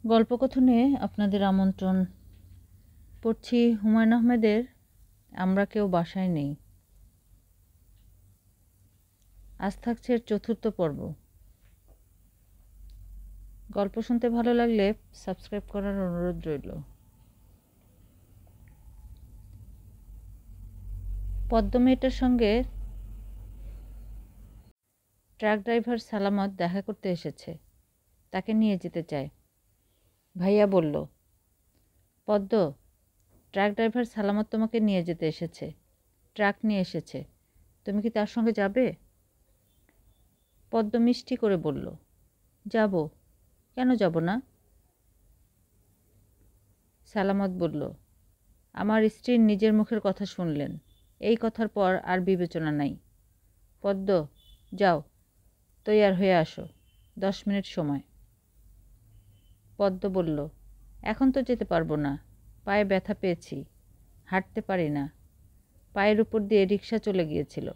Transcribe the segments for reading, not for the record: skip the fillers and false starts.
গল্পকথনে আপনাদের আমন্ত্রণ। পড়ছি হুমায়ুন আহমেদের আমরা কেউ বাসায় নেই। আজ থাকছে এর ৪র্থ পর্ব। গল্প শুনতে ভালো লাগলে সাবস্ক্রাইব করার অনুরোধ রইল। পদ্ম মেয়েটার সঙ্গে ট্রাক ড্রাইভার সালামত দেখা করতে এসেছে, তাকে নিয়ে যেতে চায়। ভাইয়া বলল, পদ্ম, ট্রাক ড্রাইভার সালামত তোমাকে নিয়ে যেতে এসেছে, ট্রাক নিয়ে এসেছে, তুমি কি তার সঙ্গে যাবে? পদ্ম মিষ্টি করে বলল, যাব, কেন যাব না? সালামত বলল, আমার স্ত্রীর নিজের মুখের কথা শুনলেন, এই কথার পর আর বিবেচনা নাই। পদ্ম, যাও, তৈয়ার হয়ে আসো, 10 মিনিট সময়। পদ্ম বলল, এখন তো যেতে পারবো না, পায়ে ব্যথা পেয়েছি, হাঁটতে পারি না, পায়ের উপর দিয়ে রিক্সা চলে গিয়েছিল।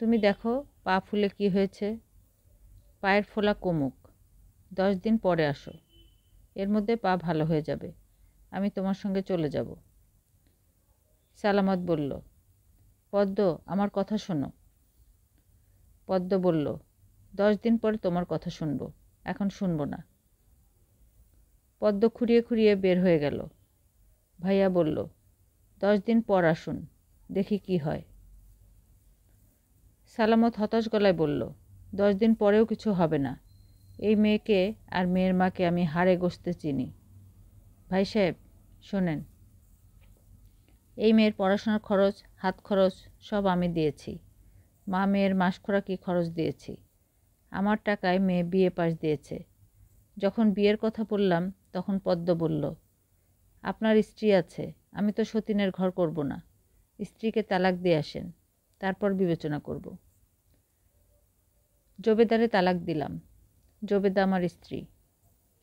তুমি দেখো পা ফুলে কি হয়েছে, পায়ের ফোলা কমুক, 10 দিন পরে আসো, এর মধ্যে পা ভালো হয়ে যাবে, আমি তোমার সঙ্গে চলে যাব। সালামত বলল, পদ্ম, আমার কথা শোনো। পদ্ম বলল, 10 দিন পরে তোমার কথা শুনবো, এখন শুনবো না। পদ্ম খুঁড়িয়ে খুঁড়িয়ে বের হয়ে গেল। ভাইয়া বলল, 10 দিন পর আসুন, দেখি কি হয়। সালামত হতাশ গলায় বলল, 10 দিন পরেও কিছু হবে না, এই মেয়েকে আর মেয়ের মাকে আমি হাড়ে গোস্তে চিনি। ভাই সাহেব, শোনেন, এই মেয়ের পড়াশোনার খরচ, হাত খরচ সব আমি দিয়েছি, মা মেয়ের মাসখোরাকি খরচ দিয়েছি, আমার টাকায় মেয়ে বিএ পাস দিয়েছে। যখন বিয়ের কথা বললাম তখন পদ্ম বলল, আপনার স্ত্রী আছে, আমি তো সতীনের ঘর করব না, স্ত্রীকে তালাক দিয়ে আসেন, তারপর বিবেচনা করব। জবেদারে তালাক দিলাম, জবেদা আমার স্ত্রী,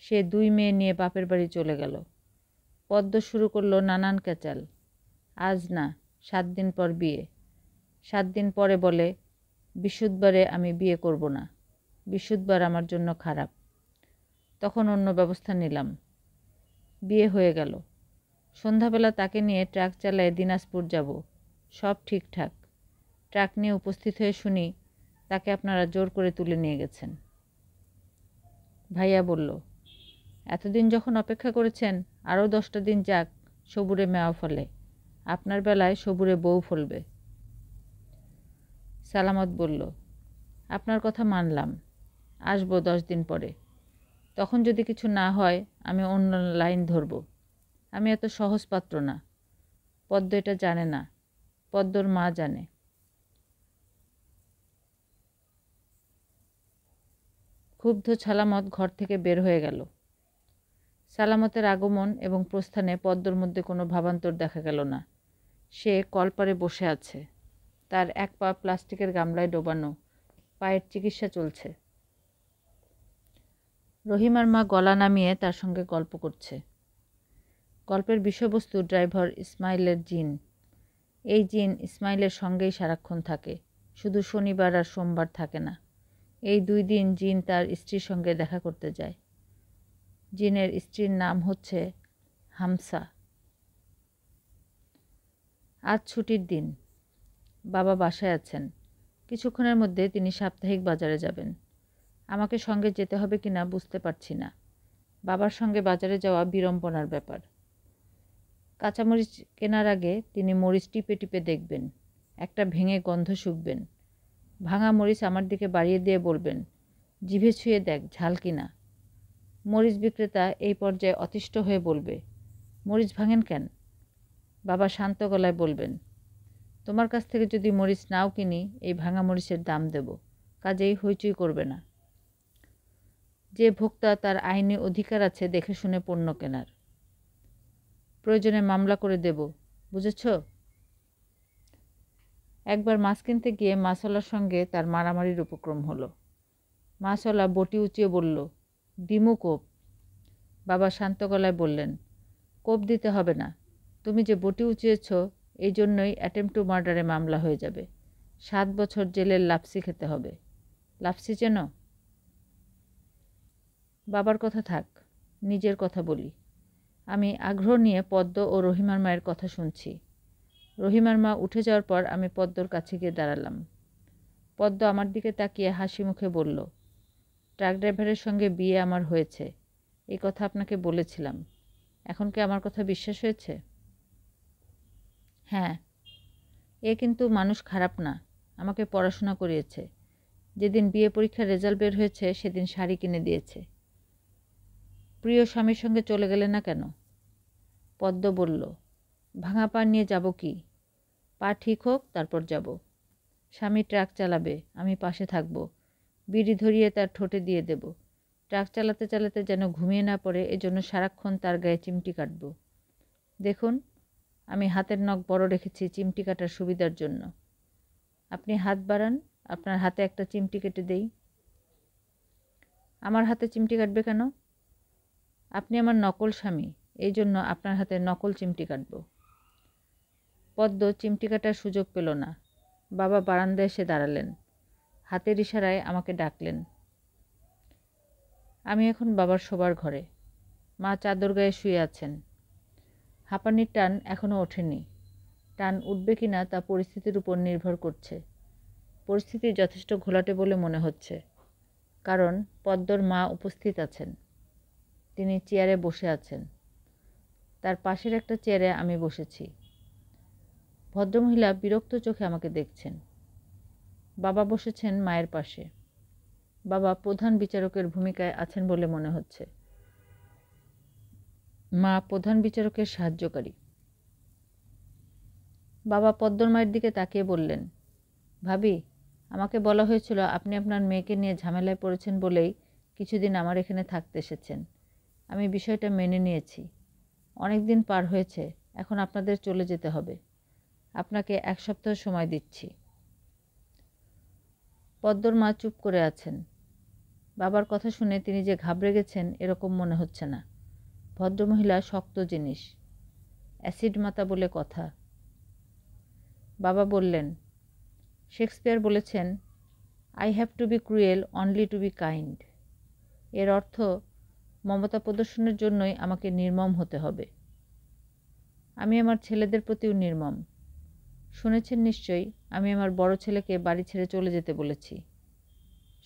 সে 2 মেয়ে নিয়ে বাপের বাড়ি চলে গেল। পদ্ম শুরু করলো নানান ক্যাচাল। আজ না, 7 দিন পর বিয়ে। 7 দিন পরে বলে, বৃহস্পতিবারে আমি বিয়ে করব না, বৃহস্পতিবার আমার জন্য খারাপ। তখন অন্য ব্যবস্থা নিলাম, বিয়ে হয়ে গেল। সন্ধ্যাবেলা তাকে নিয়ে ট্রাক চালায় দিনাজপুর যাব, সব ঠিকঠাক। ট্রাক নিয়ে উপস্থিত হয়ে শুনি তাকে আপনারা জোর করে তুলে নিয়ে গেছেন। ভাইয়া বলল, এতদিন যখন অপেক্ষা করেছেন আরও 10টা দিন যাক, সবুরে মেওয়া ফলে, আপনার বেলায় সবুরে বউ ফলবে। সালামত বলল, আপনার কথা মানলাম, আসবো 10 দিন পরে। তখন যদি কিছু না হয় আমি অন্য লাইন ধরব, আমি এত সহজ পাত্র না। পদ্ম এটা জানে না, পদ্মর মা জানে। ক্ষুব্ধ সালামত ঘর থেকে বের হয়ে গেল। সালামতের আগমন এবং প্রস্থানে পদ্মর মধ্যে কোনো ভাবান্তর দেখা গেল না। সে কলপারে বসে আছে, তার এক পা প্লাস্টিকের গামলায় ডোবানো, পায়ের চিকিৎসা চলছে। রহিমার মা গলা নামিয়ে তার সঙ্গে গল্প করছে। গল্পের বিষয়বস্তু ড্রাইভার ইসমাইলের জিন। এই জিন ইসমাইলের সঙ্গেই সারাক্ষণ থাকে, শুধু শনিবার আর সোমবার থাকে না। এই 2 দিন জিন তার স্ত্রীর সঙ্গে দেখা করতে যায়। জিনের স্ত্রীর নাম হচ্ছে হামসা। আজ ছুটির দিন, বাবা বাসায় আছেন, কিছুক্ষণের মধ্যে তিনি সাপ্তাহিক বাজারে যাবেন। আমাকে সঙ্গে যেতে হবে কিনা বুঝতে পারছি না। বাবার সঙ্গে বাজারে যাওয়া বিড়ম্বনার ব্যাপার। কাঁচামরিচ কেনার আগে তিনি মরিচ টিপে টিপে দেখবেন, একটা ভেঙে গন্ধ শুঁকবেন। ভাঙা মরিচ আমার দিকে বাড়িয়ে দিয়ে বলবেন, জিভে ছুঁয়ে দেখ ঝাল কিনা। মরিচ বিক্রেতা এই পর্যায়ে অতিষ্ঠ হয়ে বলবে, মরিচ ভাঙেন কেন? বাবা শান্ত গলায় বলবেন, তোমার কাছ থেকে যদি মরিচ নাও কিনি এই ভাঙা মরিচের দাম দেব, কাজেই হইচই করবে না। যে ভোক্তা তার আইনি অধিকার আছে দেখে শুনে পণ্য কেনার। প্রয়োজনে মামলা করে দেব, বুঝেছ? একবার মাছ কিনতে গিয়ে মাছওয়ালার সঙ্গে তার মারামারির উপক্রম হলো। মাছওয়ালা বটি উঁচিয়ে বলল, দিমু কোপ। বাবা শান্ত গলায় বললেন, কোপ দিতে হবে না, তুমি যে বটি উঁচিয়েছ এই জন্যই অ্যাটেম্প টু মার্ডারে মামলা হয়ে যাবে, 7 বছর জেলের লাপসি খেতে হবে। লাপসি চেনো? বাবার কথা থাক, নিজের কথা বলি। আমি আগ্রহ নিয়ে পদ্ম ও রহিমার মায়ের কথা শুনছি। রহিমার মা উঠে যাওয়ার পর আমি পদ্মর কাছে গিয়ে দাঁড়ালাম। পদ্ম আমার দিকে তাকিয়ে হাসি মুখে বলল, ট্রাক ড্রাইভারের সঙ্গে বিয়ে আমার হয়েছে, এই কথা আপনাকে বলেছিলাম। এখন কি আমার কথা বিশ্বাস হয়েছে? হ্যাঁ। এ কিন্তু মানুষ খারাপ না, আমাকে পড়াশোনা করিয়েছে। যেদিন বিয়ে পরীক্ষার রেজাল্ট বের হয়েছে সেদিন শাড়ি কিনে দিয়েছে। প্রিয় স্বামীর সঙ্গে চলে গেলে না কেন? পদ্ম বলল, ভাঙা পা নিয়ে যাব কি? পা ঠিক হোক তারপর যাব। স্বামী ট্রাক চালাবে, আমি পাশে থাকব, বিড়ি ধরিয়ে তার ঠোঁটে দিয়ে দেব। ট্রাক চালাতে চালাতে যেন ঘুমিয়ে না পড়ে, এজন্য সারাক্ষণ তার গায়ে চিমটি কাটব। দেখুন, আমি হাতের নখ বড় রেখেছি চিমটি কাটার সুবিধার জন্য। আপনি হাত বাড়ান, আপনার হাতে একটা চিমটি কেটে দেই। আমার হাতে চিমটি কাটবে কেন? আপনি আমার নকল স্বামী, এই জন্য আপনার হাতে নকল চিমটি কাটব। পদ্ম চিমটি কাটার সুযোগ পেল না। বাবা বারান্দায় এসে দাঁড়ালেন, হাতের ইশারায় আমাকে ডাকলেন। আমি এখন বাবার শোবার ঘরে। মা চাদর গায়ে শুয়ে আছেন। হাঁপানির টান এখনও ওঠেনি। টান উঠবে কিনা তা পরিস্থিতির উপর নির্ভর করছে। পরিস্থিতি যথেষ্ট ঘোলাটে বলে মনে হচ্ছে, কারণ পদ্মর মা উপস্থিত আছেন। তিনি চেয়ারে বসে আছেন। তার পাশের একটা চেয়ারে আমি বসেছি। ভদ্রমহিলা বিরক্ত চোখে আমাকে দেখছেন। বাবা বসেছেন মায়ের পাশে। বাবা প্রধান বিচারকের ভূমিকায় আছেন বলে মনে হচ্ছে। মা প্রধান বিচারকের সাহায্যকারী। বাবা পদ্মর মায়ের দিকে তাকিয়ে বললেন, ভাবি, আমাকে বলা হয়েছিল আপনি আপনার মেয়েকে নিয়ে ঝামেলায় পড়েছেন বলেই কিছুদিন আমার এখানে থাকতে এসেছেন। আমি বিষয়টা মেনে নিয়েছি। অনেক দিন পার হয়েছে, এখন আপনাদের চলে যেতে হবে। আপনাকে 1 সপ্তাহ সময় দিচ্ছি। পদ্মর মা চুপ করে আছেন। বাবার কথা শুনে তিনি যে ঘাবড়ে গেছেন এরকম মনে হচ্ছে না। ভদ্রমহিলা শক্ত জিনিস, অ্যাসিড মাতা বলে কথা। বাবা বললেন, শেক্সপিয়ার বলেছেন, I have to be cruel only to be kind. এর অর্থ, মমতা প্রদর্শনের জন্যই আমাকে নির্মম হতে হবে। আমি আমার ছেলেদের প্রতিও নির্মম। শুনেছেন নিশ্চয়ই, আমি আমার বড় ছেলেকে বাড়ি ছেড়ে চলে যেতে বলেছি।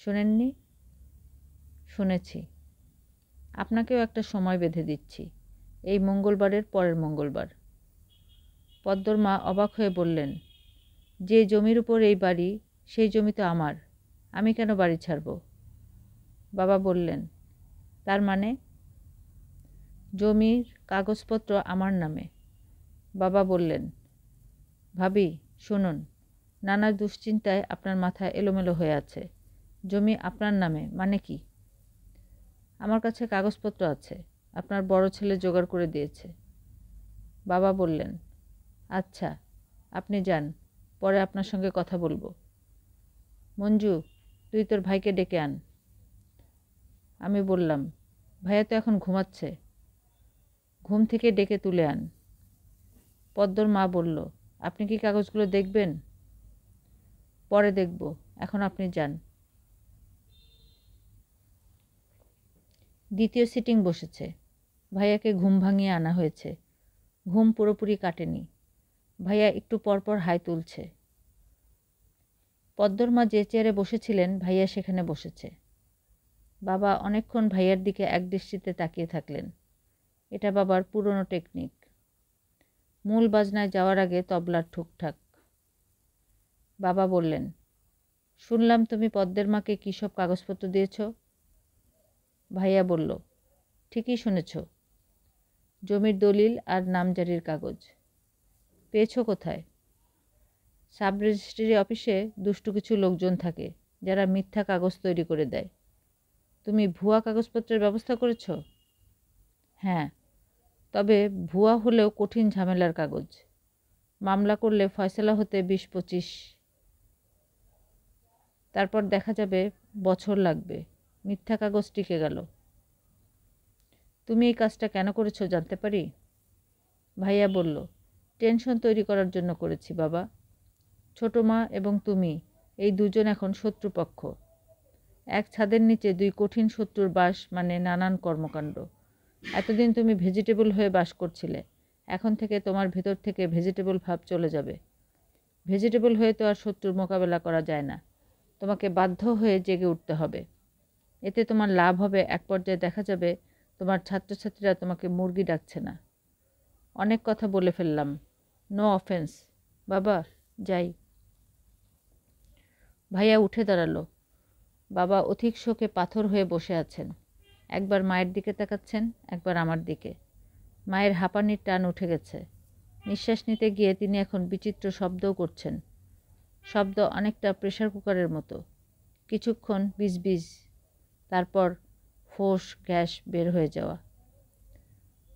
শোনেননি? শুনেছি। আপনাকেও একটা সময় বেঁধে দিচ্ছি, এই মঙ্গলবারের পরের মঙ্গলবার। পদ্মর মা অবাক হয়ে বললেন, যে জমির উপর এই বাড়ি, সেই জমি তো আমার, আমি কেন বাড়ি ছাড়ব? বাবা বললেন, তার মানে? জমির কাগজপত্র আমার নামে। বাবা বললেন, ভাবি শুনুন, নানা দুশ্চিন্তায় আপনার মাথা এলোমেলো হয়ে আছে। জমি আপনার নামে মানে কি? আমার কাছে কাগজপত্র আছে, আপনার বড় ছেলে জোগাড় করে দিয়েছে। বাবা বললেন, আচ্ছা, আপনি যান, পরে আপনার সঙ্গে কথা বলবো। মঞ্জু, তুই তোর ভাইকে ডেকে আন। আমি বললাম, ভাইয়া তো এখন ঘুমাচ্ছে, ঘুম থেকে ডেকে তুলে আন। পদ্মর মা বলল, আপনি কি কাগজগুলো দেখবেন? পরে দেখব, এখন আপনি যান। দ্বিতীয় সিটিং বসেছে। ভাইয়াকে ঘুম ভাঙিয়ে আনা হয়েছে। ঘুম পুরোপুরি কাটেনি। ভাইয়া একটু পরপর হাই তুলছে। পদ্মর মা যে চেয়ারে বসেছিলেন ভাইয়া সেখানে বসেছে। বাবা অনেকক্ষণ ভাইয়ার দিকে একদৃষ্টিতে তাকিয়ে থাকলেন। এটা বাবার পুরনো টেকনিক। মূল বাজনায় যাওয়ার আগে তবলার ঠুকঠাক। বাবা বললেন, শুনলাম তুমি পদ্মের মাকে কী সব কাগজপত্র দিয়েছ? ভাইয়া বলল, ঠিকই শুনেছ, জমির দলিল আর নামজারির কাগজ। পেয়েছ কোথায়? সাব রেজিস্ট্রি অফিসে দুষ্টু কিছু লোকজন থাকে যারা মিথ্যা কাগজ তৈরি করে দেয়। তুমি ভুয়া কাগজপত্রের ব্যবস্থা করেছ? হ্যাঁ, তবে ভুয়া হলেও কঠিন ঝামেলার কাগজ। মামলা করলে ফয়সালা হতে 20-25, তারপর দেখা যাবে বছর লাগবে। মিথ্যা কাগজ টিকে গেল। তুমি এই কাজটা কেন করেছো জানতে পারি? ভাইয়া বলল, টেনশন তৈরি করার জন্য করেছি বাবা। ছোট মা এবং তুমি এই দুজন এখন শত্রুপক্ষ। এক ছাদের নিচে দুই কঠিন শত্রুর বাস মানে নানান কর্মকাণ্ড। এতদিন তুমি ভেজিটেবল হয়ে বাস করছিলে, এখন থেকে তোমার ভেতর থেকে ভেজিটেবল ভাব চলে যাবে। ভেজিটেবল হয়ে তো আর শত্রুর মোকাবেলা করা যায় না, তোমাকে বাধ্য হয়ে জেগে উঠতে হবে। এতে তোমার লাভ হবে, এক পর্যায়ে দেখা যাবে তোমার ছাত্রছাত্রীরা তোমাকে মুরগি ডাকছে না। অনেক কথা বলে ফেললাম, নো অফেন্স। বাবা, যাই। ভাইয়া উঠে দাঁড়ালো। বাবা অধিক শোকে পাথর হয়ে বসে আছেন। একবার মায়ের দিকে তাকাচ্ছেন, একবার আমার দিকে। মায়ের হাঁপানির টান উঠে গেছে। নিঃশ্বাস নিতে গিয়ে তিনি এখন বিচিত্র শব্দও করছেন। শব্দ অনেকটা প্রেসার কুকারের মতো। কিছুক্ষণ বিজবিজ, তারপর ফোঁস গ্যাস বের হয়ে যাওয়া।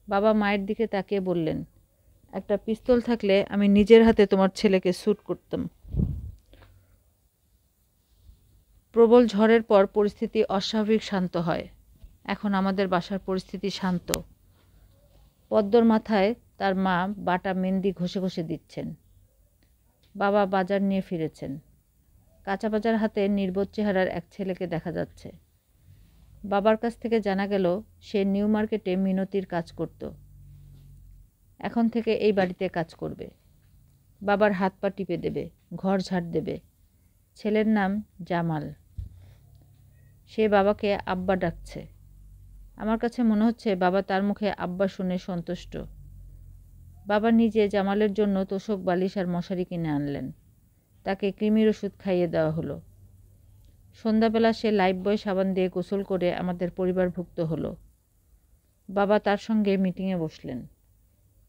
বাবা মায়ের দিকে তাকিয়ে বললেন, একটা পিস্তল থাকলে আমি নিজের হাতে তোমার ছেলেকে শ্যুট করতাম। প্রবল ঝড়ের পর পরিস্থিতি অস্বাভাবিক শান্ত হয়। এখন আমাদের বাসার পরিস্থিতি শান্ত। পদ্মর মাথায় তার মা বাটা মেহেন্দি ঘষে ঘষে দিচ্ছেন। বাবা বাজার নিয়ে ফিরেছেন। কাঁচা বাজার হাতে নির্বোধ চেহারার এক ছেলেকে দেখা যাচ্ছে। বাবার কাছ থেকে জানা গেল সে নিউ মার্কেটে মিনতির কাজ করত। এখন থেকে এই বাড়িতে কাজ করবে। বাবার হাত পা টিপে দেবে, ঘর ঝাড় দেবে। ছেলের নাম জামাল। সে বাবাকে আব্বা ডাকছে। আমার কাছে মনে হচ্ছে বাবা তার মুখে আব্বা শুনে সন্তুষ্ট। বাবা নিজে জামালের জন্য তোশক বালিশ আর মশারি কিনে আনলেন। তাকে কৃমির ওষুধ খাইয়ে দেওয়া হলো। সন্ধ্যাবেলা সে লাইফবয় সাবান দিয়ে গোসল করে আমাদের পরিবারভুক্ত হলো। বাবা তার সঙ্গে মিটিংয়ে বসলেন।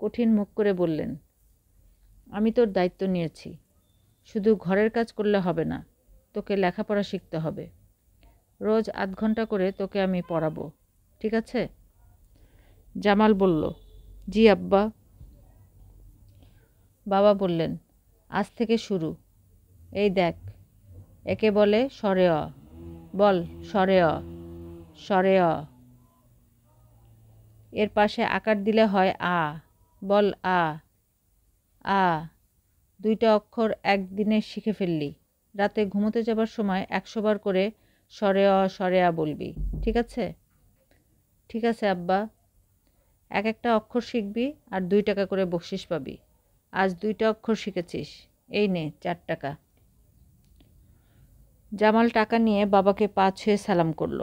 কঠিন মুখ করে বললেন, আমি তোর দায়িত্ব নিয়েছি। শুধু ঘরের কাজ করলে হবে না, তোকে লেখাপড়া শিখতে হবে। রোজ ৮ ঘন্টা করে তোকে আমি পড়াবো, ঠিক আছে? জামাল বলল, জি আব্বা। বাবা বললেন, আজ থেকে শুরু। এই দেখ, একে বলে স্বরে অ। বল স্বরে অ, স্বরে অ। এর পাশে আকার দিলে হয় আ। বল আ, আ। 2টা অক্ষর একদিনে শিখে ফেললি। রাতে ঘুমোতে যাবার সময় 100 বার করে স্বরে অ স্বরে আ বলবি, ঠিক আছে? ঠিক আছে আব্বা। একটা অক্ষর শিখবি আর 2 টাকা করে বকশিস পাবি। আজ 2টা অক্ষর শিখেছিস, এই নে 4 টাকা। জামাল টাকা নিয়ে বাবাকে পা ছুঁয়ে সালাম করল।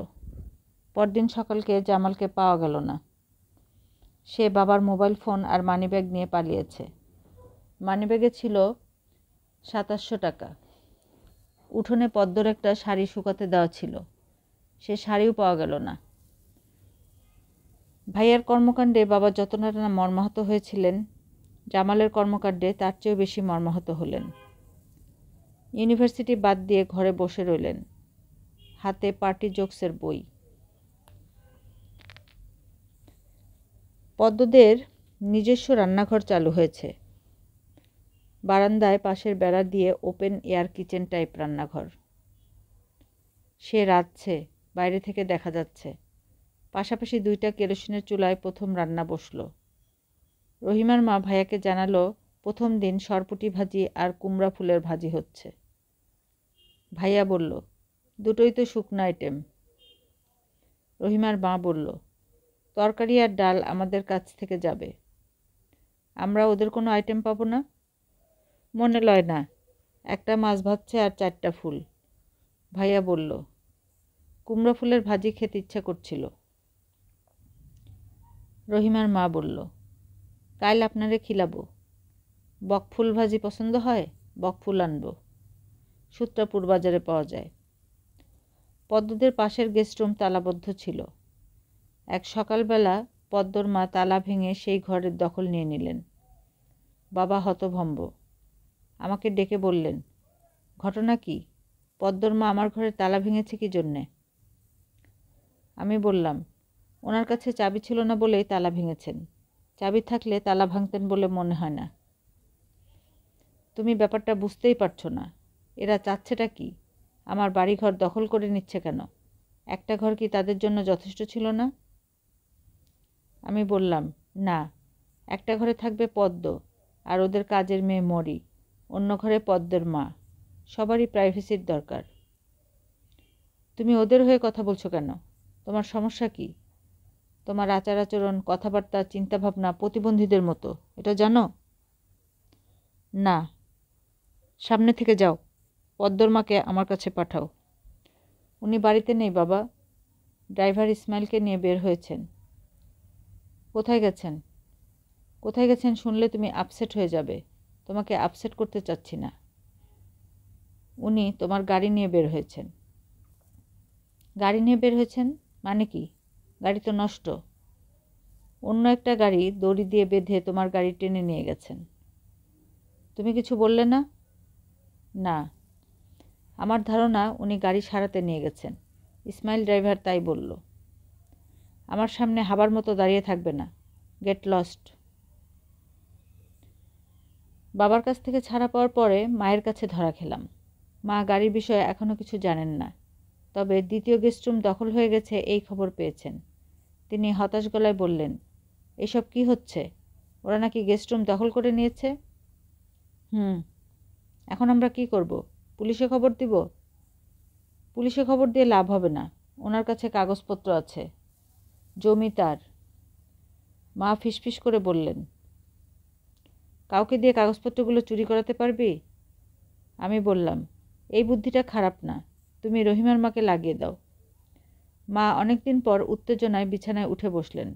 পরদিন সকালকে জামালকে পাওয়া গেল না। সে বাবার মোবাইল ফোন আর মানিব্যাগ নিয়ে পালিয়েছে। মানিব্যাগে ছিল 2700 টাকা। উঠোনে পদ্মর একটা শাড়ি শুকাতে দেওয়া ছিল। সে শাড়িও পাওয়া গেল না। ভাইয়ার কর্মকাণ্ডে বাবা যতটা না মর্মাহত হয়েছিলেন, জামালের কর্মকাণ্ডে তার চেয়েও বেশি মর্মাহত হলেন। ইউনিভার্সিটি বাদ দিয়ে ঘরে বসে রইলেন, হাতে পার্টি জোকসের বই। পদ্মদের নিজস্ব রান্নাঘর চালু হয়েছে। বারান্দায় পাশের বেড়া দিয়ে ওপেন এয়ার কিচেন টাইপ রান্নাঘর। সে রাঁধছে, বাইরে থেকে দেখা যাচ্ছে। পাশাপাশি 2টা কেরোসিনের চুলায় প্রথম রান্না বসল। রহিমার মা ভাইয়াকে জানালো প্রথম দিন সরপুঁটি ভাজি আর কুমড়া ফুলের ভাজি হচ্ছে। ভাইয়া বলল, দুটোই তো শুকনো আইটেম। রহিমার মা বলল, তরকারি আর ডাল আমাদের কাছ থেকে যাবে। আমরা ওদের কোনো আইটেম পাবো না? মনে লয় না, একটা মাছ ভাজছে আর 4টা ফুল। ভাইয়া বলল, কুমড়া ফুলের ভাজি খেতে ইচ্ছা করছিল। রহিমার মা বলল, কাল আপনারে খিলাবো। বকফুল ভাজি পছন্দ হয়? বকফুল আনবো, সূত্রাপুর বাজারে পাওয়া যায়। পদ্মদের পাশের গেস্টরুম তালাবদ্ধ ছিল। এক সকালবেলা পদ্মর মা তালা ভেঙে সেই ঘরের দখল নিয়ে নিলেন। বাবা হতভম্ব। আমাকে ডেকে বললেন, ঘটনা কি? পদ্মর মা আমার ঘরে তালা ভেঙেছে কি জন্যে? আমি বললাম, ওনার কাছে চাবি ছিল না বলেই তালা ভেঙেছেন। চাবি থাকলে তালা ভাঙতেন বলে মনে হয় না। তুমি ব্যাপারটা বুঝতেই পারছো না। এরা চাচ্ছেটা কি? আমার বাড়িঘর দখল করে নিচ্ছে কেন? একটা ঘর কি তাদের জন্য যথেষ্ট ছিল না? আমি বললাম, না, একটা ঘরে থাকবে পদ্ম আর ওদের কাজের মেয়ে মরি, অন্য ঘরে পদ্মের মা। সবারই প্রাইভেসির দরকার। তুমি ওদের হয়ে কথা বলছো কেন? তোমার সমস্যা কি? তোমার আচার আচরণ, কথাবার্তা, চিন্তাভাবনা প্রতিবন্ধীদের মতো, এটা জানো? না। সামনে থেকে যাও। পদ্মর মাকে আমার কাছে পাঠাও। উনি বাড়িতে নেই বাবা। ড্রাইভার ইসমাইলকে নিয়ে বের হয়েছেন। কোথায় গেছেন? কোথায় গেছেন শুনলে তুমি আপসেট হয়ে যাবে। তোমাকে আপসেট করতে চাচ্ছি না। উনি তোমার গাড়ি নিয়ে বের হয়েছেন। গাড়ি নিয়ে বের হয়েছেন মানে কি? গাড়ি তো নষ্ট। অন্য একটা গাড়ি দড়ি দিয়ে বেঁধে তোমার গাড়ি টেনে নিয়ে গেছেন। তুমি কিছু বললে না? না। আমার ধারণা উনি গাড়ি সারাতে নিয়ে গেছেন। ইসমাইল ড্রাইভার তাই বলল। আমার সামনে হাবার মতো দাঁড়িয়ে থাকবে না। Get lost. বাবার কাছ থেকে ছাড়া পাওয়ার পরে মায়ের কাছে ধরা খেলাম। মা গাড়ির বিষয়ে এখনও কিছু জানেন না, তবে দ্বিতীয় গেস্টরুম দখল হয়ে গেছে এই খবর পেয়েছেন। তিনি হতাশ গলায় বললেন, এসব কি হচ্ছে? ওরা নাকি গেস্টরুম দখল করে নিয়েছে। এখন আমরা কি করব? পুলিশে খবর দিব? পুলিশে খবর দিয়ে লাভ হবে না। ওনার কাছে কাগজপত্র আছে, জমি তার। মা ফিসফিস করে বললেন, কাউকে দিয়ে কাগজপত্রগুলো চুরি করাতে পারবি? আমি বললাম, এই বুদ্ধিটা খারাপ না, তুমি রহিমার মাকে লাগিয়ে দাও। মা অনেকদিন পর উত্তেজনায় বিছানায় উঠে বসলেন।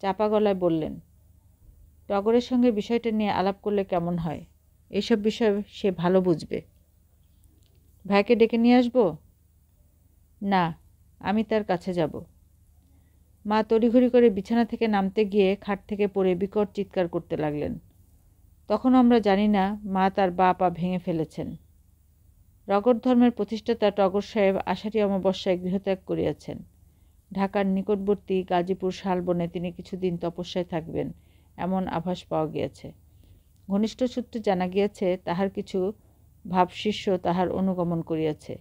চাপা গলায় বললেন, টগরের সঙ্গে বিষয়টা নিয়ে আলাপ করলে কেমন হয়? এইসব বিষয় সে ভালো বুঝবে। ভাইকে ডেকে নিয়ে আসবো? না, আমি তার কাছে যাব। মা তড়িঘড়ি করে বিছানা থেকে নামতে গিয়ে খাট থেকে পড়ে বিকট চিৎকার করতে লাগলেন। তখন আমরা জানি না মা তার বা পা ভেঙে ফেলেছেন। রগর ধর্মের প্রতিষ্ঠাতা টগর সাহেব আষাঢ়ী অমাবস্যায় গৃহত্যাগ করিয়াছেন। ঢাকার নিকটবর্তী গাজীপুর শালবনে তিনি কিছুদিন তপস্যায় থাকবেন এমন আভাস পাওয়া গিয়েছে। ঘনিষ্ঠ সূত্রে জানা গিয়েছে তাহার কিছু ভাবশিষ্য তাহার অনুগমন করিয়াছে।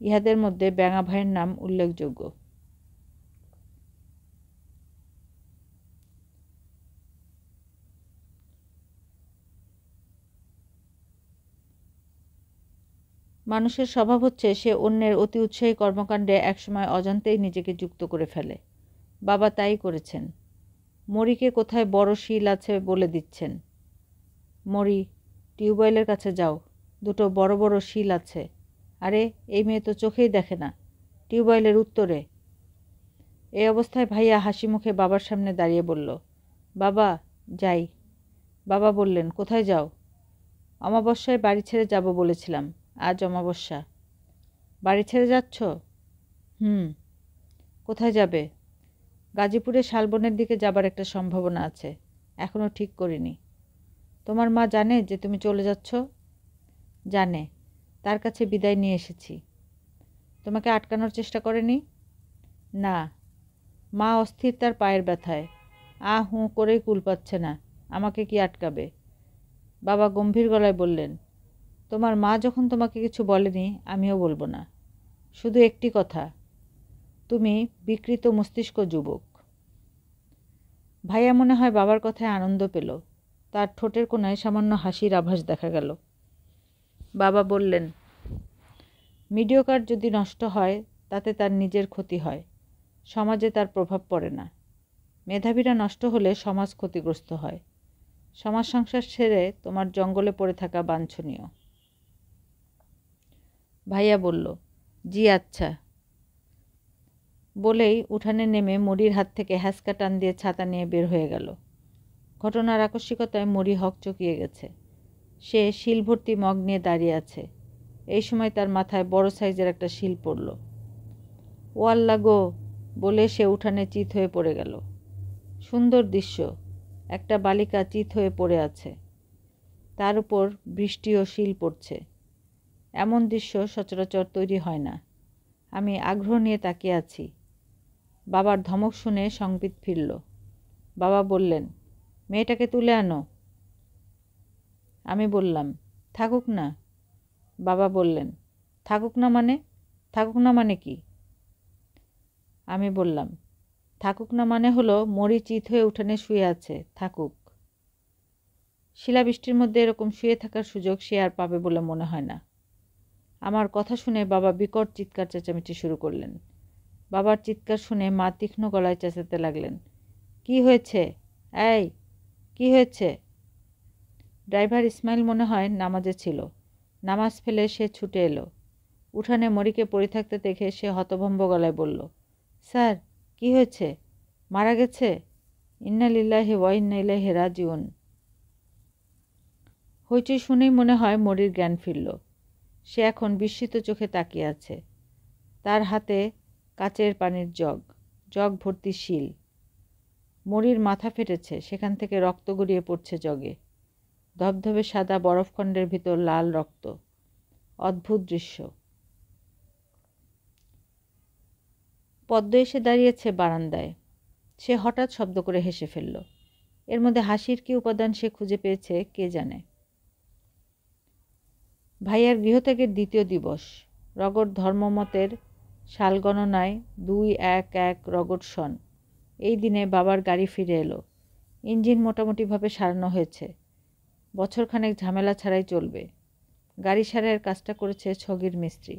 ইহাদের মধ্যে ব্যাঙা ভাইয়ের নাম উল্লেখযোগ্য। মানুষের স্বভাব হচ্ছে সে অন্যের অতি উৎসাহী কর্মকাণ্ডে একসময় অজান্তেই নিজেকে যুক্ত করে ফেলে। বাবা তাই করেছেন। মরিকে কোথায় বড় শিল আছে বলে দিচ্ছেন। মরি, টিউবওয়েলের কাছে যাও, দুটো বড় বড় শিল আছে। আরে, এই মেয়ে তো চোখেই দেখে না। টিউবওয়েলের উত্তরে। এই অবস্থায় ভাইয়া হাসি মুখে বাবার সামনে দাঁড়িয়ে বলল, বাবা, যাই। বাবা বললেন, কোথায় যাও? অমাবস্যায় বাড়ি ছেড়ে যাব বলেছিলাম। আজ অমাবস্যা। বাড়ি ছেড়ে যাচ্ছ? কোথায় যাবে? গাজীপুরে শালবনের দিকে যাবার একটা সম্ভাবনা আছে, এখনও ঠিক করিনি। তোমার মা জানে যে তুমি চলে যাচ্ছ? জানে। তার কাছে বিদায় নিয়ে এসেছি। তোমাকে আটকানোর চেষ্টা করেনি? না। মা অস্থির তার পায়ের ব্যথায়। হুঁ করেই কুল পাচ্ছে না। আমাকে কি আটকাবে? বাবা গম্ভীর গলায় বললেন, তোমার মা যখন তোমাকে কিছু বলেনি, আমিও বলবো না। শুধু একটি কথা, তুমি বিকৃত মস্তিষ্ক যুবক। ভাইয়া মনে হয় বাবার কথায় আনন্দ পেল। তার ঠোঁটের কোণায় সামান্য হাসির আভাস দেখা গেল। বাবা বললেন, মিডিওকার যদি নষ্ট হয় তাতে তার নিজের ক্ষতি হয়, সমাজে তার প্রভাব পড়ে না। মেধাবীরা নষ্ট হলে সমাজ ক্ষতিগ্রস্ত হয়। সমাজ সংসার ছেড়ে তোমার জঙ্গলে পড়ে থাকা বাঞ্ছনীয়। ভাইয়া বলল, জি আচ্ছা। বলেই উঠানে নেমে মরির হাত থেকে হ্যাঁচকা টান দিয়ে ছাতা নিয়ে বের হয়ে গেল। ঘটনার আকস্মিকতায় মরি হকচকিয়ে গেছে। সে শিল ভর্তি মগ নিয়ে দাঁড়িয়ে আছে। এই সময় তার মাথায় বড় সাইজের একটা শিল পড়ল। ও আল্লাহ গো বলে সে উঠানে চিত হয়ে পড়ে গেল। সুন্দর দৃশ্য, একটা বালিকা চিত হয়ে পড়ে আছে, তার উপর বৃষ্টি ও শিল পড়ছে। এমন দৃশ্য সচরাচর তৈরি হয় না। আমি আগ্রহ নিয়ে তাকিয়ে আছি। বাবার ধমক শুনে সংবিত ফিরল। বাবা বললেন, মেয়েটাকে তুলে আনো। আমি বললাম, থাকুক না। বাবা বললেন, থাকুক না মানে? থাকুক না মানে কি? আমি বললাম, থাকুক না মানে হলো মরি চিত হয়ে উঠানে শুয়ে আছে, থাকুক। শিলাবৃষ্টির মধ্যে এরকম শুয়ে থাকার সুযোগ সে আর পাবে বলে মনে হয় না। আমার কথা শুনে বাবা বিকট চিৎকার চেঁচামেচি শুরু করলেন। বাবার চিৎকার শুনে মা তীক্ষ্ণ গলায় চেঁচাতে লাগলেন, কি হয়েছে? এই, কি হয়েছে? ড্রাইভার ইসমাইল মনে হয় নামাজে ছিল। নামাজ ফেলে সে ছুটে এলো। উঠানে মরিকে পড়ে থাকতে দেখে সে হতভম্ব গলায় বলল, স্যার, কি হয়েছে? মারা গেছে? ইন্না লিল্লাহি ওয়া ইন্না ইলাইহি রাজিউন। হইচই শুনেই মনে হয় মরির জ্ঞান ফিরল। সে এখন বিস্মিত চোখে তাকিয়ে আছে। তার হাতে কাচের পানির জগ ভর্তি শিল। মরির মাথা ফেটেছে, সেখান থেকে রক্ত গড়িয়ে পড়ছে জগে। ধবধবে সাদা বরফখণ্ডের ভিতর লাল রক্ত। অদ্ভুত দৃশ্য। পদ্ম এসে দাঁড়িয়েছে বারান্দায়। সে হঠাৎ শব্দ করে হেসে ফেলল। এর মধ্যে হাসির কি উপাদান সে খুঁজে পেয়েছে কে জানে। ভাইয়ার গৃহত্যাগের দ্বিতীয় দিবস। রগট ধর্মমতের সাল গণনায় 2-1-1 রগট সন। এই দিনে বাবার গাড়ি ফিরে এলো। ইঞ্জিন মোটামুটিভাবে সারানো হয়েছে। বছরখানেক ঝামেলা ছাড়াই চলবে। গাড়ি সারাইয়ের কাজটা করেছে ছগির মিস্ত্রি।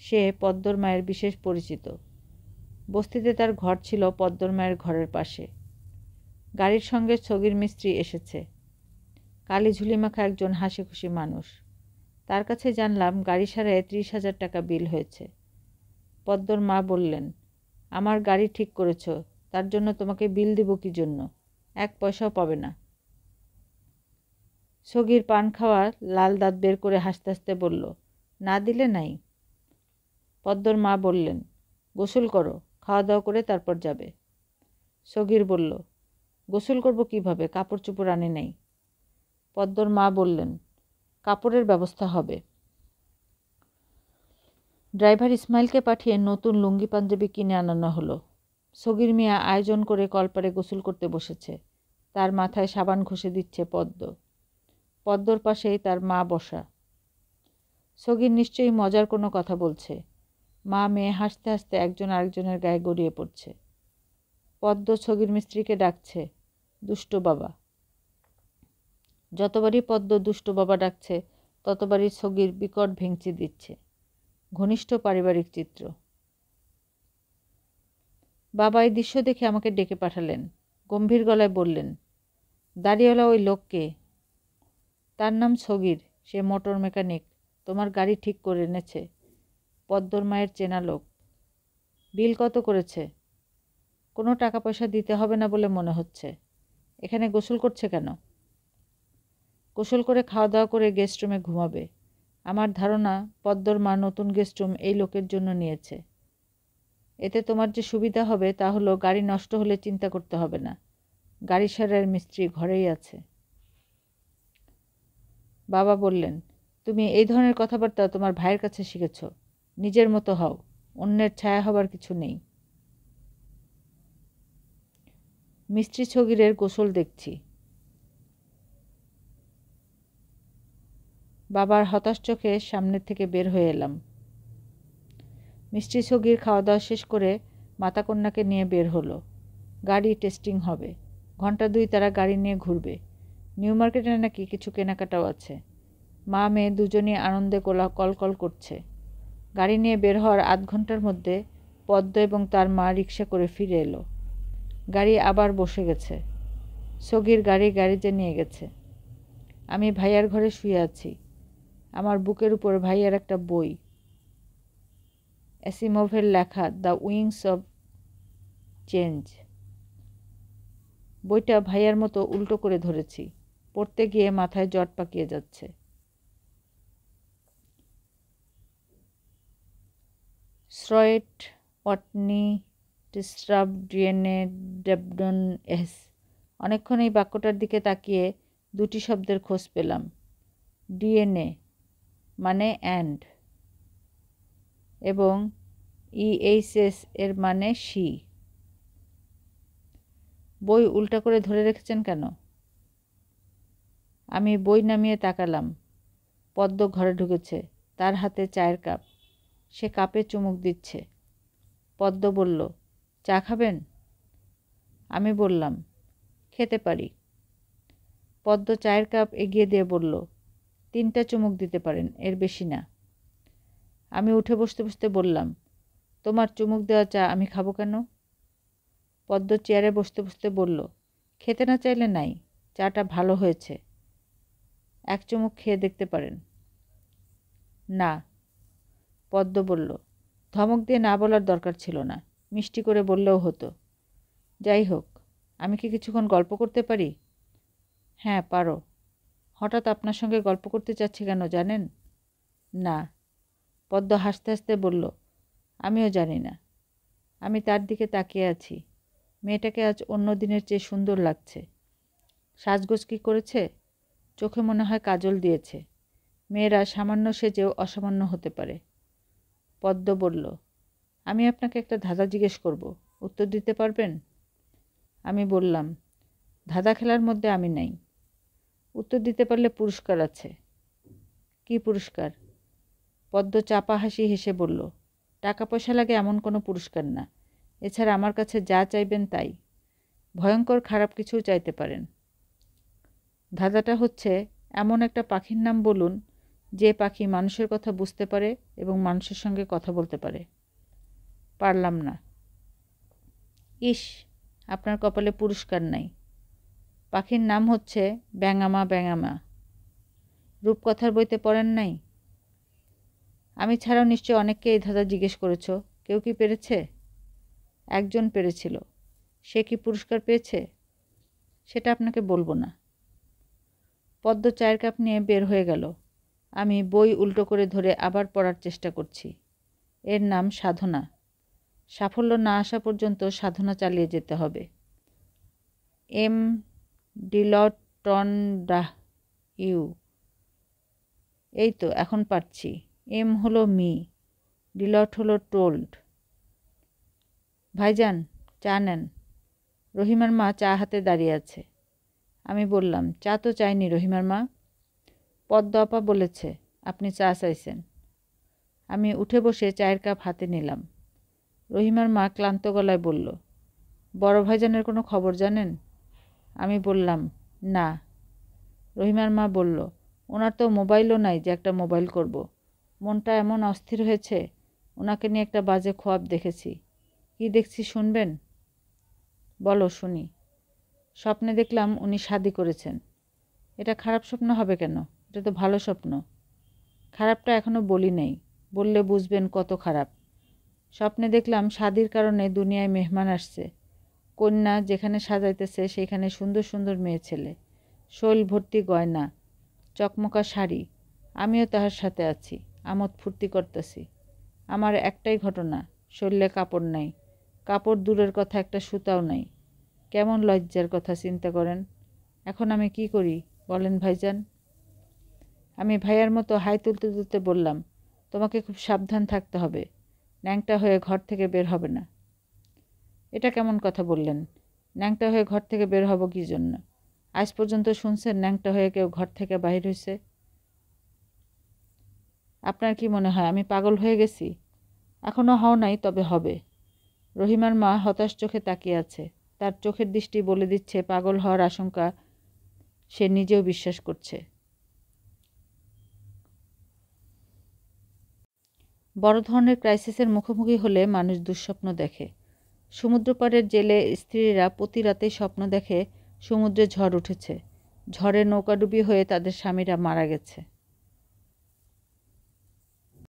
সে পদ্মর মায়ের বিশেষ পরিচিত। বস্তিতে তার ঘর ছিল পদ্মর মায়ের ঘরের পাশে। গাড়ির সঙ্গে ছগির মিস্ত্রি এসেছে। কালি ঝুলিমাখা একজন হাসিখুশি মানুষ। তার কাছে জানলাম গাড়ি সারাইয়ে 30,000 টাকা বিল হয়েছে। পদ্মর মা বললেন, আমার গাড়ি ঠিক করেছ, তার জন্য তোমাকে বিল দিব কি জন্য? 1 পয়সাও পাবে না। ছগির পান খাওয়া লাল দাঁত বের করে হাসতে হাসতে বলল, না দিলে নাই। পদ্মর মা বললেন, গোসল করো, খাওয়া দাওয়া করে তারপর যাবে। ছগির বলল, গোসল করব কিভাবে? কাপড় চোপড় আনি নাই। পদ্মর মা বললেন, কাপড়ের ব্যবস্থা হবে। ড্রাইভার ইসমাইলকে পাঠিয়ে নতুন লুঙ্গি পাঞ্জাবি কিনে আনানো হলো। ছগির মিয়া আয়োজন করে কলপারে গোসল করতে বসেছে। তার মাথায় সাবান ঘষে দিচ্ছে পদ্ম। পদ্মর পাশেই তার মা বসা। ছগির নিশ্চয়ই মজার কোনো কথা বলছে। মা মেয়ে হাসতে হাসতে একজন আরেকজনের গায়ে গড়িয়ে পড়ছে। পদ্ম ছগির মিস্ত্রিকে ডাকছে, দুষ্টু বাবা। যতবারই পদ্ম দুষ্টু বাবা ডাকছে ততবারই ছগির বিকট ভেঙচি দিচ্ছে। ঘনিষ্ঠ পারিবারিক চিত্র। বাবা এই দৃশ্য দেখে আমাকে ডেকে পাঠালেন। গম্ভীর গলায় বললেন, দাড়িওয়ালা ওই লোককে? তার নাম ছগির, সে মোটর মেকানিক, তোমার গাড়ি ঠিক করে এনেছে। পদ্মর মায়ের চেনা লোক। বিল কত করেছে? কোনো টাকা পয়সা দিতে হবে না বলে মনে হচ্ছে। এখানে গোসল করছে কেন? গোসল করে খাওয়া দাওয়া করে গেস্ট রুমে ঘুমাবে। আমার ধারণা পদ্মর মা নতুন গেস্ট রুম এই লোকের জন্য নিয়েছে। এতে তোমার যে সুবিধা হবে তা হলো গাড়ি নষ্ট হলে চিন্তা করতে হবে না। গাড়ি সারাইয়ের মিস্ত্রি ঘরেই আছে। বাবা বললেন, তুমি এই ধরনের কথাবার্তা তোমার ভাইয়ের কাছে শিখেছ। নিজের মতো হও, অন্যের ছায়া হবার কিছু নেই। মিস্ত্রি ছগিরের গোসল দেখছি। বাবার হতাশ চোখে সামনের থেকে বের হয়ে এলাম। মিষ্টি ছগির খাওয়া দাওয়া শেষ করে মাতাকন্যাকে নিয়ে বের হলো। গাড়ি টেস্টিং হবে। 1-2 ঘন্টা তারা গাড়ি নিয়ে ঘুরবে। নিউ মার্কেটে নাকি কিছু কেনাকাটাও আছে। মা মেয়ে দুজনই আনন্দে কলকল করছে। গাড়ি নিয়ে বের হওয়ার 1/2 ঘন্টার মধ্যে পদ্ম এবং তার মা রিক্সা করে ফিরে এলো। গাড়ি আবার বসে গেছে। ছগির গাড়ি গ্যারেজে নিয়ে গেছে। আমি ভাইয়ার ঘরে শুয়ে আছি। আমার বুকের উপর ভাইয়ার একটা বই, অ্যাসিমোভের লেখা দ্য উইংস অব চেঞ্জ। বইটা ভাইয়ার মতো উল্টো করে ধরেছি। পড়তে গিয়ে মাথায় জট পাকিয়ে যাচ্ছে। শ্রয়েট অটনি টিস্ট্রাব ডিএনএ ডেবডন এস। অনেকক্ষণ এই বাক্যটার দিকে তাকিয়ে 2টি শব্দের খোঁজ পেলাম। ডিএনএ মানে অ্যান্ড এবং ইএইচএস এর মানে শি। বই উল্টা করে ধরে রেখেছেন কেন? আমি বই নামিয়ে তাকালাম। পদ্ম ঘরে ঢুকেছে। তার হাতে চায়ের কাপ। সে কাপে চুমুক দিচ্ছে। পদ্ম বলল, চা খাবেন? আমি বললাম, খেতে পারি। পদ্ম চায়ের কাপ এগিয়ে দিয়ে বলল, 3টা চুমুক দিতে পারেন, এর বেশি না। আমি উঠে বসতে বসতে বললাম, তোমার চুমুক দেওয়া চা আমি খাবো কেন? পদ্ম চেয়ারে বসতে বসতে বলল, খেতে না চাইলে নাই, চাটা ভালো হয়েছে, এক চুমুক খেয়ে দেখতে পারেন। না, পদ্ম বলল। ধমক দিয়ে না বলার দরকার ছিল না, মিষ্টি করে বললেও হতো। যাই হোক, আমি কি কিছুক্ষণ গল্প করতে পারি? হ্যাঁ, পারো। হঠাৎ আপনার সঙ্গে গল্প করতে চাচ্ছি কেন জানেন? না। পদ্ম হাসতে হাসতে বলল, আমিও জানি না। আমি তার দিকে তাকিয়ে আছি। মেয়েটাকে আজ অন্য দিনের চেয়ে সুন্দর লাগছে। সাজগোজ কি করেছে? চোখে মনে হয় কাজল দিয়েছে। মেয়েরা সামান্য সেজেও অসামান্য হতে পারে। পদ্ম বলল, আমি আপনাকে একটা ধাঁধা জিজ্ঞেস করব, উত্তর দিতে পারবেন? আমি বললাম, ধাঁধা খেলার মধ্যে আমি নাই। উত্তর দিতে পারলে পুরস্কার আছে। কি পুরস্কার? পদ্ম চাপা হাসি হেসে বলল, টাকা পয়সা লাগে এমন কোনো পুরস্কার না। এছাড়া আমার কাছে যা চাইবেন তাই। ভয়ঙ্কর খারাপ কিছুও চাইতে পারেন। ধাঁধাটা হচ্ছে, এমন একটা পাখির নাম বলুন যে পাখি মানুষের কথা বুঝতে পারে এবং মানুষের সঙ্গে কথা বলতে পারে। পারলাম না। ইস, আপনার কপালে পুরস্কার নাই। পাখির নাম হচ্ছে ব্যাঙামা। ব্যাঙামা রূপকথার বইতে পড়েন নাই? আমি ছাড়াও নিশ্চয় অনেককে এই ধাঁধা জিজ্ঞেস করেছ, কেউ কি পেরেছে? একজন পেরেছিল। সে কি পুরস্কার পেয়েছে? সেটা আপনাকে বলবো না। পদ্ম চায়ের কাপ নিয়ে বের হয়ে গেল। আমি বই উল্টো করে ধরে আবার পড়ার চেষ্টা করছি। এর নাম সাধনা। সাফল্য না আসা পর্যন্ত সাধনা চালিয়ে যেতে হবে। এম ডিলটন ডাহ ইউ। এই তো এখন পারছি। এম হলো মি, ডিলট হলো টোল্ড। ভাইজান, চা নেন। রহিমার মা চা হাতে দাঁড়িয়ে আছে। আমি বললাম, চা তো চাইনি রহিমার মা। পদ্ম আপা বলেছে আপনি চা চাইছেন। আমি উঠে বসে চায়ের কাপ হাতে নিলাম। রহিমার মা ক্লান্ত গলায় বলল, বড় ভাইজানের কোনো খবর জানেন? আমি বললাম, না। রহিমার মা বলল, ওনার তো মোবাইলও নাই যে একটা মোবাইল করব। মনটা এমন অস্থির হয়েছে, ওনাকে নিয়ে একটা বাজে খোয়াব দেখেছি। কি দেখছি শুনবেন? বলো শুনি। স্বপ্নে দেখলাম উনি শাদি করেছেন। এটা খারাপ স্বপ্ন হবে কেন? এটা তো ভালো স্বপ্ন। খারাপটা এখনো বলি নেই, বললে বুঝবেন কত খারাপ। স্বপ্নে দেখলাম শাদির কারণে দুনিয়ায় মেহমান আসছে। কন্যা যেখানে সাজাইতেছে সেখানে সুন্দর সুন্দর মেয়ে ছেলে, শৈল ভর্তি গয়না, চকমকা শাড়ি। আমিও তাহার সাথে আছি, আমোদ ফুর্তি করতেছি। আমার একটাই ঘটনা, শরীরে কাপড় নাই। কাপড় দূরের কথা, একটা সুতাও নাই। কেমন লজ্জার কথা চিন্তা করেন। এখন আমি কি করি বলেন ভাইজান? আমি ভাইয়ার মতো হাই তুলতে তুলতে বললাম, তোমাকে খুব সাবধান থাকতে হবে। ন্যাংটা হয়ে ঘর থেকে বের হবে না। এটা কেমন কথা বললেন? ন্যাংটা হয়ে ঘর থেকে বের হব কি জন্য? আজ পর্যন্ত শুনছেন ন্যাংটা হয়ে কেউ ঘর থেকে বাহির হয়েছে? আপনার কি মনে হয় আমি পাগল হয়ে গেছি? এখনো হও নাই, তবে হবে। রহিমার মা হতাশ চোখে তাকিয়ে আছে। তার চোখের দৃষ্টি বলে দিচ্ছে পাগল হওয়ার আশঙ্কা সে নিজেও বিশ্বাস করছে। বড় ধরনের ক্রাইসিসের মুখোমুখি হলে মানুষ দুঃস্বপ্ন দেখে। সমুদ্রপাড়ের জেলে স্ত্রীরা প্রতি রাতেই স্বপ্ন দেখে সমুদ্রে ঝড় উঠেছে, ঝড়ে নৌকাডুবি হয়ে তাদের স্বামীরা মারা গেছে।